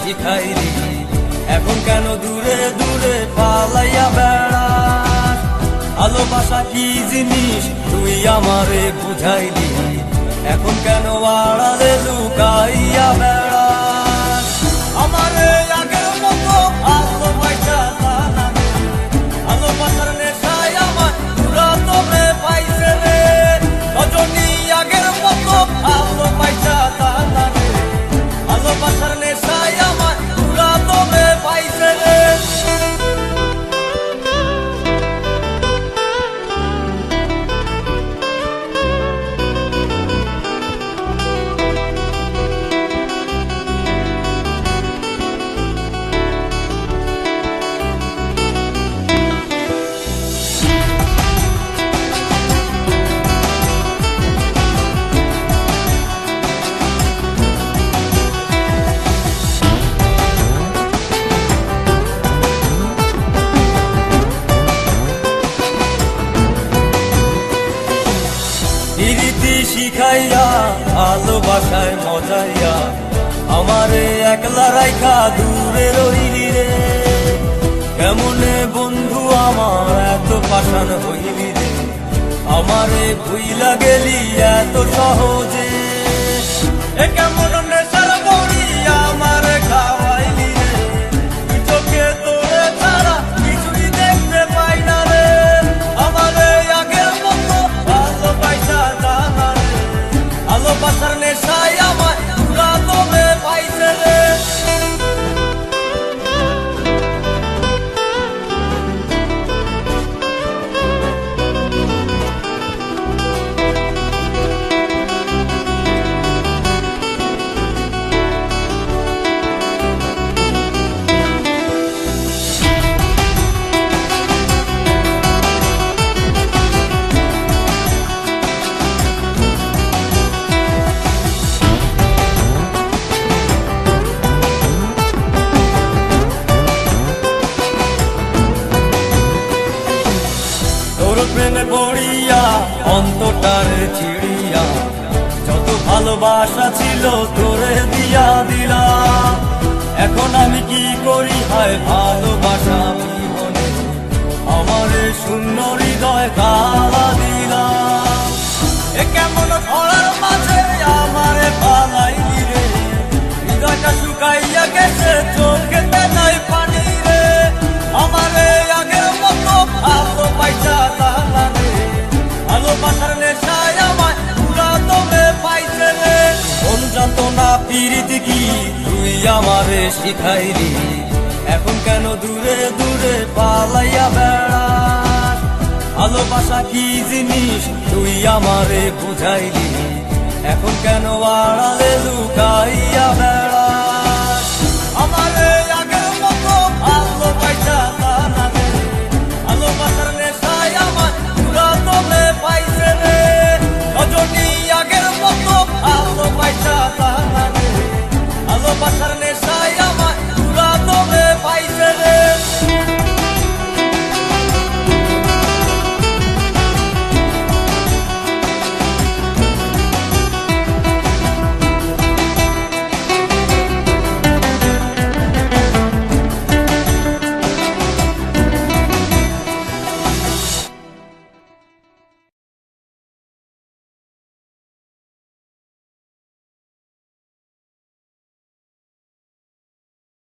শিখাইলি, এখন কেন দূরে দূরে পালাইয়া বেড়াস? ভালোবাসা কি জিনিস তুই আমারে বুঝাইলি, এখন কেন আড়ালে লুকাইয়া বেড়াস? আমারে আগের মতো ভালোবাসা জানা রে, ভালোবাসার নেশায় আমার পুরা তোরে পাইছে রে। রজনী আগের মতো ভালোবাসা জানা রে, ভালোবাসার নেশায় আমার পুরা তোরে পাইছে রে। প্রীতি শিখাইয়া ভালোবাসায় মজাইয়া আমারে একলা রাইখা দূরে রইলি রে। কেমনে বন্ধু আমার এত পাষাণ হইলি রে, আমারে ভুইলা গেলি এত সহজে। এ কেমন নেশার বড়ি আমারে খাওয়াইলি রে, তুই চোখে তোরে ছাড়া কিছুই দেখতে পাই না রে। আমারে আগের মতো ভালোবাসা জানা রে, ভালোবাসার নেশায় আমার পুরা তোরে পাইছে রে। প্রেমে পড়িয়া অন্তটার চিড়িয়া যত ভালোবাসা ছিল তোরে দিয়া দিলাম। এখন আমি কি করি হায় ভালোবাসা জীবনে আমারে শূন্য হৃদয় তালা দিলাম। এ কেমন ধরার মাঝে আমারে পালাইলি রে, হৃদয়টা শুকাইয়া গেছে চোখেতে নাই পানি রে। আমারে আগের মতো ভালোবাসা জানা রে, ভালোবাসার নেশায় আমায় পুরা তোরে পাইছে রে। কোন জানতো না প্রীতি কি তুই আমারে শিখাইলি, এখন কেন দূরে দূরে পালাইয়া বেড়াস? ভালোবাসা কি জিনিস তুই আমারে বুঝাইলি, এখন কেন আড়ালে লুকাইয়া বেড়াস?